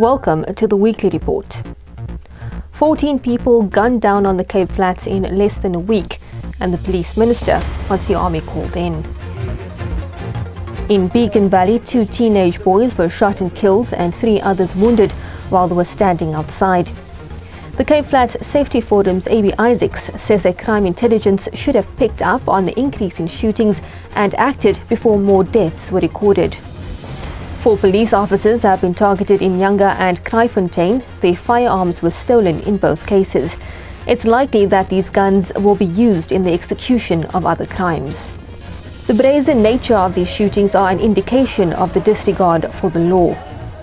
Welcome to the weekly report. 14 people gunned down on the Cape Flats in less than a week, and the police minister wants the army called in. In Beacon Valley, 2 teenage boys were shot and killed and 3 others wounded while they were standing outside. The Cape Flats Safety Forum's A.B. Isaacs says that crime intelligence should have picked up on the increase in shootings and acted before more deaths were recorded. 4 police officers have been targeted in Nyanga and Kraaifontein. Their firearms were stolen in both cases. It's likely that these guns will be used in the execution of other crimes. The brazen nature of these shootings are an indication of the disregard for the law.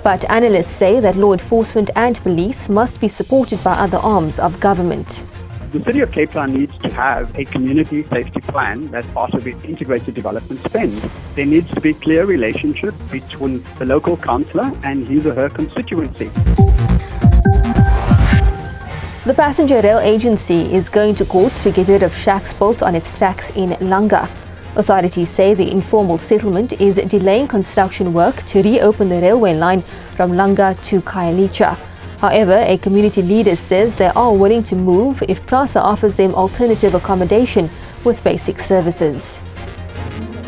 But analysts say that law enforcement and police must be supported by other arms of government. The City of Cape Town needs to have a community safety plan that's part of its integrated development spend. There needs to be a clear relationship between the local councillor and his or her constituency. The Passenger Rail Agency is going to court to get rid of shacks built on its tracks in Langa. Authorities say the informal settlement is delaying construction work to reopen the railway line from Langa to Khayelitsha. However, a community leader says they are willing to move if PRASA offers them alternative accommodation with basic services.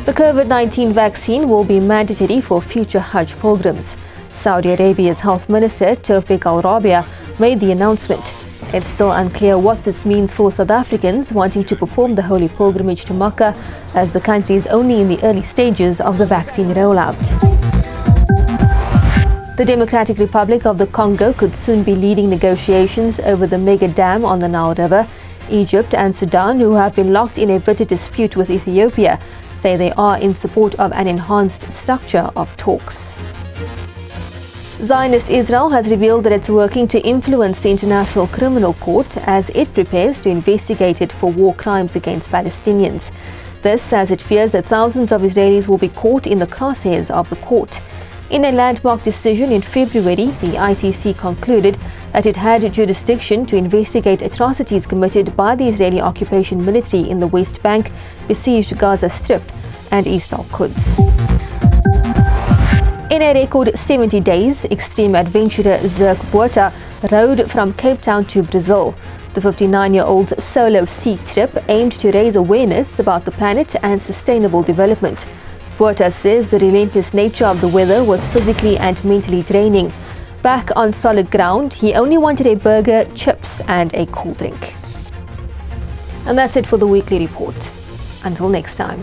The COVID-19 vaccine will be mandatory for future Hajj pilgrims. Saudi Arabia's Health Minister Tawfiq Al-Rabia made the announcement. It's still unclear what this means for South Africans wanting to perform the holy pilgrimage to Makkah, as the country is only in the early stages of the vaccine rollout. The Democratic Republic of the Congo could soon be leading negotiations over the mega dam on the Nile River. Egypt and Sudan, who have been locked in a bitter dispute with Ethiopia, say they are in support of an enhanced structure of talks. Zionist Israel has revealed that it's working to influence the International Criminal Court as it prepares to investigate it for war crimes against Palestinians. This as it fears that thousands of Israelis will be caught in the crosshairs of the court. In a landmark decision in February, the ICC concluded that it had jurisdiction to investigate atrocities committed by the Israeli occupation military in the West Bank, besieged Gaza Strip and East Al-Quds. In a record 70 days, extreme adventurer Zirk Botha rode from Cape Town to Brazil. The 59-year-old's solo sea trip aimed to raise awareness about the planet and sustainable development. Botha says the relentless nature of the weather was physically and mentally draining. Back on solid ground, he only wanted a burger, chips and a cool drink. And that's it for the weekly report. Until next time.